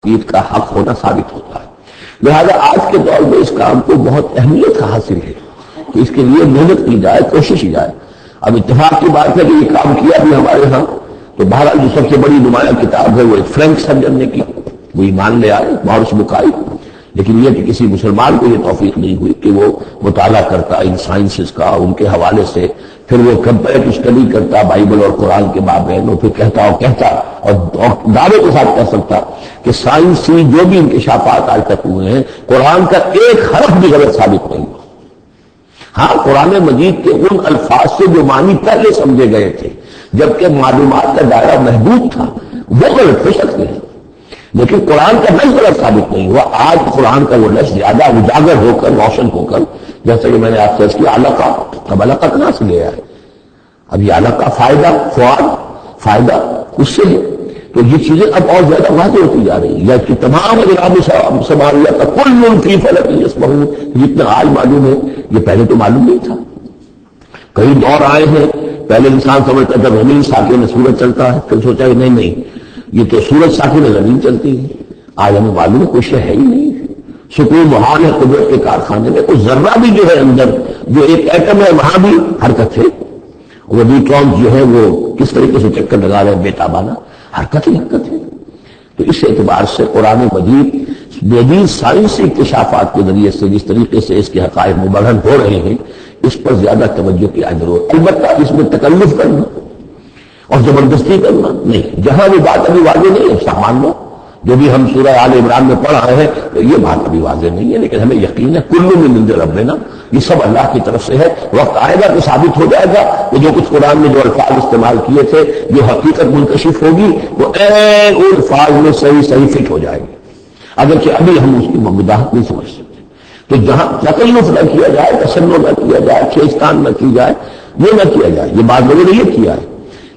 عید کا حق ہونا ثابت ہوتا ہے. لہذا آج کے دور میں اس کام کو بہت اہمیت حاصل ہے کہ اس کے لیے محنت کی جائے، کوشش کی جائے. اب اتفاق کی بات ہے کہ یہ کام کیا بھی ہمارے ہاں، تو بہرحال جو سب سے بڑی نمایاں کتاب ہے وہ ایک فرینک سرجن نے کی، وہ ایمان لے آئے، مورس بکائی. لیکن یہ کہ کسی مسلمان کو یہ توفیق نہیں ہوئی کہ وہ مطالعہ کرتا ان سائنسز کا، ان کے حوالے سے پھر وہ کمپیریٹو اسٹڈی کرتا بائبل اور قرآن کے مابین، اور پھر کہتا اور دعوے کے ساتھ کہہ سکتا کہ سائنسی جو بھی انکشافات آج تک ہوئے ہیں قرآن کا ایک حرف بھی غلط ثابت نہیں ہوا. ہاں، قرآن مجید کے ان الفاظ سے جو معنی پہلے سمجھے گئے تھے جبکہ معلومات کا دائرہ محدود تھا وہ غلط ہو سکتے ہیں، لیکن قرآن کا لفظ غلط ثابت نہیں ہوا. آج قرآن کا وہ لفظ زیادہ اجاگر ہو کر، روشن ہو کر، جیسا کہ میں نے آپ سے عرض کیا علقہ، اب علقہ کہاں سے لے آئے؟ اب یہ علقہ فائدہ، فواد فائدہ اس سے ہے. تو یہ چیزیں اب اور زیادہ واضح ہوتی جا رہی ہیں. یا کہ تمام اجرام سماریہ کا کل فی فلک یسبحون، جتنا آج معلوم ہے یہ پہلے تو معلوم نہیں تھا. کئی دور آئے ہیں، پہلے انسان سمجھتا تھا زمین ساکن میں سورج چلتا ہے، پھر سوچا کہ نہیں یہ تو سورج ساکن میں زمین چلتی ہے. آج ہمیں معلوم ہے کوئی شے ہے ہی نہیں، سکون محال ہے قدرت کے کارخانے میں. کوئی ذرہ بھی جو ہے اندر، جو ایک ایٹم ہے وہاں بھی حرکت ہے. وہ نیوٹرون جو ہے وہ کس طریقے سے چکر لگا رہے ہیں بے تابانہ، حرکت ہی حرکت ہے. تو اس اعتبار سے قرآن مجید جدید سائنسی اکتشافات کے ذریعے سے جس طریقے سے اس کے حقائق مبرہن ہو رہے ہیں، اس پر زیادہ توجہ کی ضرورت. البتہ اس میں تکلف کرنا اور زبردستی کرنا نہیں. جہاں وہ بات ابھی واضح نہیں ہے سامان لو، جو بھی ہم سورہ آل عمران میں پڑھ رہے ہیں تو یہ بات ابھی واضح نہیں ہے، لیکن ہمیں یقین ہے کل من عند ربنا، یہ سب اللہ کی طرف سے ہے. وقت آئے گا تو ثابت ہو جائے گا کہ جو کچھ قرآن میں جو الفاظ استعمال کیے تھے، جو حقیقت منکشف ہوگی وہ ان الفاظ میں صحیح فٹ ہو جائے گی، اگرچہ ابھی ہم اس کی وضاحت نہیں سمجھ سکتے. تو جہاں تکلف نہ کیا جائے، تسنن نہ کیا جائے، کھینچتان نہ کی جائے، وہ نہ کیا جائے. یہ بات لوگوں نے یہ کیا ہے،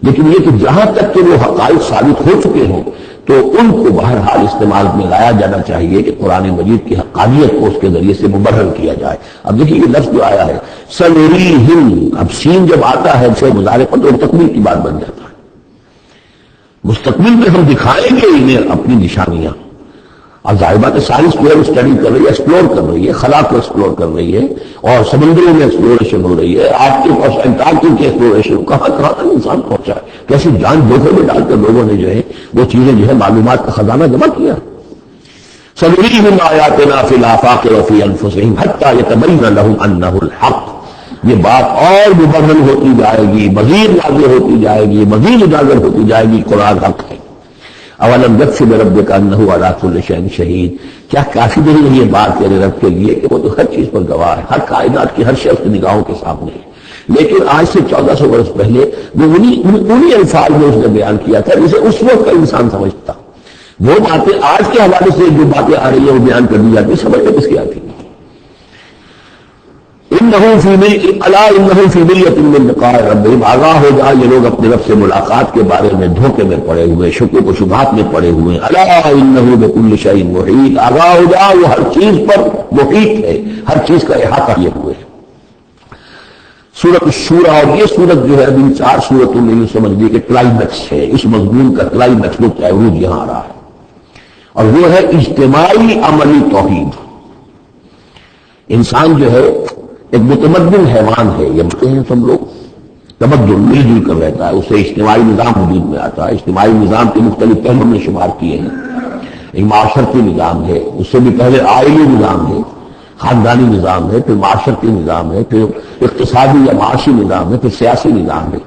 لیکن یہ کہ جہاں تک کہ وہ حقائق ثابت ہو چکے ہوں تو ان کو بہرحال استعمال میں لایا جانا چاہیے کہ قرآن مجید کی حقانیت کو اس کے ذریعے سے مبرہن کیا جائے. اب دیکھیے یہ لفظ جو آیا ہے سنریہم، اب سین جب آتا ہے سے مظاہرے پر تو تکمیل کی بات بن جاتا ہے. مستقبل میں ہم دکھائیں گے انہیں اپنی نشانیاں. اب ظاہر بات ہے سائنس جو ہے وہ اسٹڈی کر رہی ہے، ایکسپلور کر رہی ہے، خلا کو ایکسپلور کر رہی ہے، اور سمندروں میں ایکسپلوریشن ہو رہی ہے، آرکٹک اور انٹارکٹک کی ایکسپلوریشن. کہاں تک انسان پہنچا ہے، کیسی جان دھوکے میں ڈال کر لوگوں نے جو ہے وہ چیزیں جو ہے معلومات کا خزانہ جمع کیا. سنریہم آیاتنا فی الآفاق وفی انفسہم حتی یتبین لہم انہ الحق. یہ بات اور مبرہن ہوتی جائے گی، مزید واضح ہوتی جائے گی، مزید اجاگر ہوتی جائے گی قرآن حق ہے. اولم یکفی بربک انہ علی کل شیء شہید، کیا کافی نہیں ہے یہ بات تیرے رب کے لیے کہ وہ تو ہر چیز پر گواہ ہے، ہر کائنات کی ہر شے اس کی نگاہوں کے سامنے ہے. لیکن آج سے 1400 برس پہلے وہ انہی الفاظ میں اس نے بیان کیا تھا جسے اس وقت کا انسان سمجھتا. وہ باتیں آج کے حوالے سے جو باتیں آ رہی ہیں وہ بیان کر دی جاتی، سمجھ میں کس کی آتی؟ انہم فی مریۃ من لقاء ربہم، آگاہ ہو جا یہ لوگ اپنے رب سے ملاقات کے بارے میں دھوکے میں پڑے ہوئے، شکوک و شبہات میں پڑے ہوئے. الا انہ بکل شیء محیط، آگاہ ہو جا وہ ہر چیز پر محیط ہے، ہر چیز کا احاطہ کیے ہوئے ہے. سورۃ الشورى، اور یہ سورت جو ہے ابھی 4 سورتوں میں یہ سمجھ لی کہ کلائمیکس ہے، اس مضمون کا کلائمیکس نقطہ عروج یہاں آ رہا ہے، اور وہ ہے اجتماعی عملی توحید. انسان جو ہے ایک متمدن حیوان ہے، یہ مانتے ہیں سب لوگ، تمدن مل جل کر رہتا ہے، اسے اجتماعی نظام وجود میں آتا ہے. اجتماعی نظام کے مختلف پہلو ہم نے شمار کیے ہیں. ایک معاشرتی نظام ہے، اس سے بھی پہلے آئلی نظام ہے، خاندانی نظام ہے، پھر معاشرتی نظام ہے، پھر اقتصادی یا معاشی نظام ہے، پھر سیاسی نظام ہے.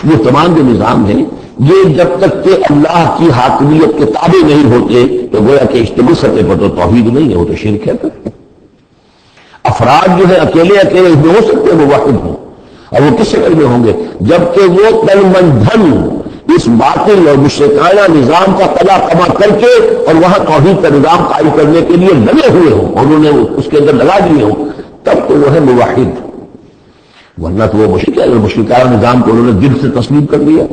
یہ تمام جو نظام ہیں یہ جب تک کہ اللہ کی حاکمیت کے تابع نہیں ہوتے تو گویا کہ اجتماعی سطح پر تو توحید نہیں ہے، وہ تو شرک ہے. افراد جو ہے اکیلے اس میں ہو سکتے ہیں وہ واحد ہوں، اور وہ کس شکل میں ہوں گے؟ جبکہ وہ تن من دھن اس باطل اور مشرکانہ نظام کا قضا کما کر کے اور وہاں توحید کا نظام قائم کرنے کے لیے لگے ہوئے ہوں، اور انہوں نے اس کے اندر لگا دیے ہوں، تب تو وہ ہے موحد. ورنہ تو وہ مشرک ہے، مشرکانہ نظام کو انہوں نے دل سے تسلیم کر لیا.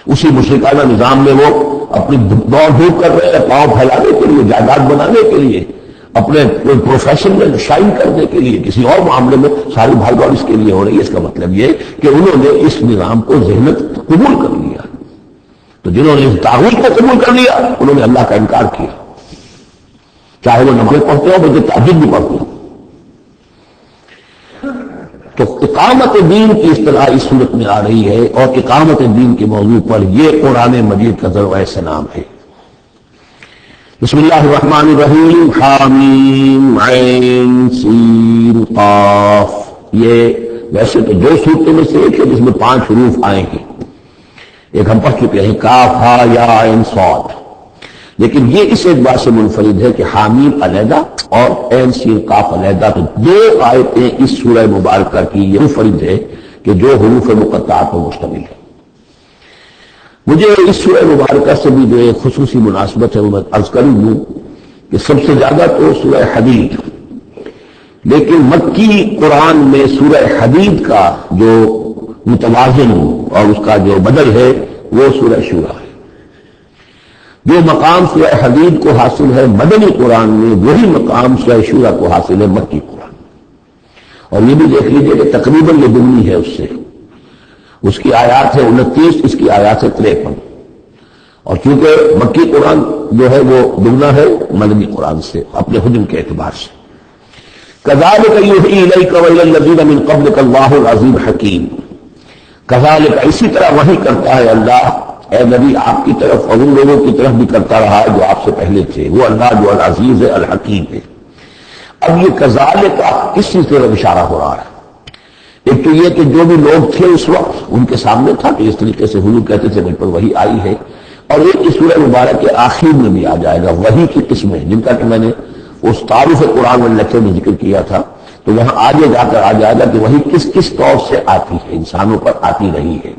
اسی مشرکانہ نظام میں وہ اپنی دوڑ دھوپ کر رہے ہیں، پاؤں پھیلانے کے لیے، جائیداد بنانے کے لیے، اپنے پروفیشن میں شائن کرنے کے لیے، کسی اور معاملے میں ساری بھاگ دوڑ اس کے لیے ہو رہی ہے. اس کا مطلب یہ کہ انہوں نے اس نظام کو ذہنت قبول کر لیا. تو جنہوں نے اس طاغوت کو قبول کر لیا انہوں نے اللہ کا انکار کیا، چاہے وہ نماز پڑھتے ہو بلکہ تہجد بھی پڑھتے ہو۔ تو اقامت دین کی اصطلاح اس صورت میں آ رہی ہے، اور اقامت دین کے موضوع پر یہ قرآن مجید کا ذروۂ سلام ہے۔ بسم اللہ الرحمن الرحیم، حامیم عین سین قاف۔ یہ ویسے تو دو صورتوں میں سے ایک ہے جس میں 5 حروف آئے ہیں، ایک ہم پڑھ چکے ہیں کاف ہا یا عین صاد، لیکن یہ اس اعتبار سے منفرد ہے کہ حامیم علیحدہ اور عین سین قاف علیحدہ، تو 2 آیتیں اس سورہ مبارکہ کی یہ منفرد ہے کہ جو حروف مقطعات پر مشتمل ہے۔ مجھے اس سورہ مبارکہ سے بھی جو ایک خصوصی مناسبت ہے وہ میں عرض کر دوں کہ سب سے زیادہ تو سورہ حدید، لیکن مکی قرآن میں سورہ حدید کا جو متوازن اور اس کا جو بدل ہے وہ سورہ شورى ہے۔ جو مقام سورہ حدید کو حاصل ہے مدنی قرآن میں، وہی مقام سورہ شورى کو حاصل ہے مکی قرآن۔ اور یہ بھی دیکھ لیجئے کہ تقریباً یہ دگنی ہے اس سے، اس کی آیات ہے 29، اس کی آیات ہے 53، اور چونکہ مکی قرآن جو ہے وہ دگنا ہے مدنی قرآن سے اپنے حجم کے اعتبار سے۔ كَذَلِكَ يُوحِي إِلَيْكَ وَإِلَى الَّذِينَ مِن قَبْلِكَ اللَّهُ الْعَزِيزُ الْحَكِيمُ۔ كَذَلِكَ اسی طرح وحی کرتا ہے اللہ اے نبی آپ کی طرف اور ان لوگوں کی طرف بھی کرتا رہا ہے جو آپ سے پہلے تھے، وہ اللہ جو العزیز ہے الحکیم ہے۔ اب یہ كَذَلِكَ کس چیز کی طرف اشارہ ہو رہا ہے؟ ایک تو یہ کہ جو بھی لوگ تھے اس وقت ان کے سامنے تھا کہ اس طریقے سے حضور کہتے تھے مجھ پر وحی آئی ہے، اور ایک اس سورہ مبارک کے آخر میں بھی آ جائے گا وحی کی قسمیں، جن کا کہ میں نے اس تعارف قرآن والے لیکچر میں ذکر کیا تھا، تو وہاں آگے جا کر آ جائے گا کہ وہی کس کس طور سے آتی ہے، انسانوں پر آتی رہی ہے۔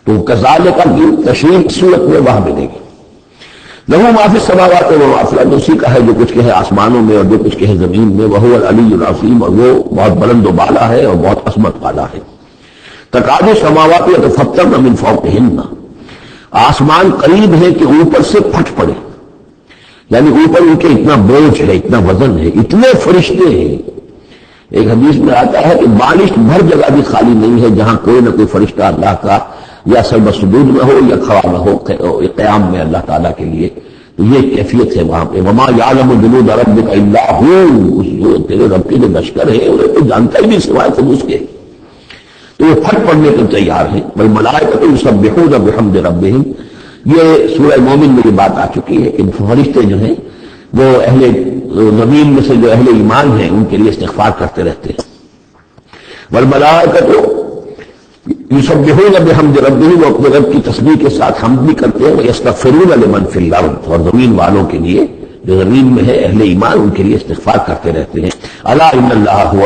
تو كَذَلِكَ کی تشریح صورت میں وہاں ملے گی۔ لَهُ مَا فِي السَّمَاوَاتِ وَمَا فِي الْأَرْضِ، اسی کا ہے جو کچھ کہ ہے آسمانوں میں اور جو کچھ کہ ہے زمین میں، وَهُوَ الْعَلِيُّ الْعَظِيمُ، اور وہ بہت بلند و بالا ہے اور بہت عظمت والا ہے۔ تَكَادُ السَّمَاوَاتُ يَتَفَطَّرْنَ مِنْ فَوْقِهِنَّ، آسمان قریب ہے کہ اوپر سے پھٹ پڑے، یعنی اوپر ان کے اتنا بوجھ ہے، اتنا وزن ہے، اتنے فرشتے ہیں۔ ایک حدیث میں آتا ہے کہ بالشت بھر جگہ بھی خالی نہیں ہے جہاں کوئی نہ کوئی فرشتہ اللہ کا یا سجدہ سجود میں ہو یا کھڑا نہ ہو قیام میں اللہ تعالیٰ کے لیے، تو یہ کیفیت ہے وہاں پہ۔ وما یعلم جنود ربک الا ہو، جو تیرے رب کے جو لشکر ہے انہیں تو جانتا ہی نہیں سوائے تم اس کے، تو وہ پھٹ پڑنے کو تیار ہیں۔ والملائکۃ یسبحون بحمد ربہم، یہ سورہ مومن میں یہ بات آ چکی ہے کہ فرشتے جو ہیں وہ اہل زمین میں سے جو اہل ایمان ہیں ان کے لیے استغفار کرتے رہتے ہیں۔ والملائکۃ یسبحون بحمد ربہم، وہ اپنے رب کی تسبیح کے ساتھ حمد بھی کرتے ہیں، ویستغفرون لمن فی الارض، اور زمین والوں کے لیے جو زمین میں ہے اہل ایمان ان کے لیے استغفار کرتے رہتے ہیں۔ الا ان اللہ هو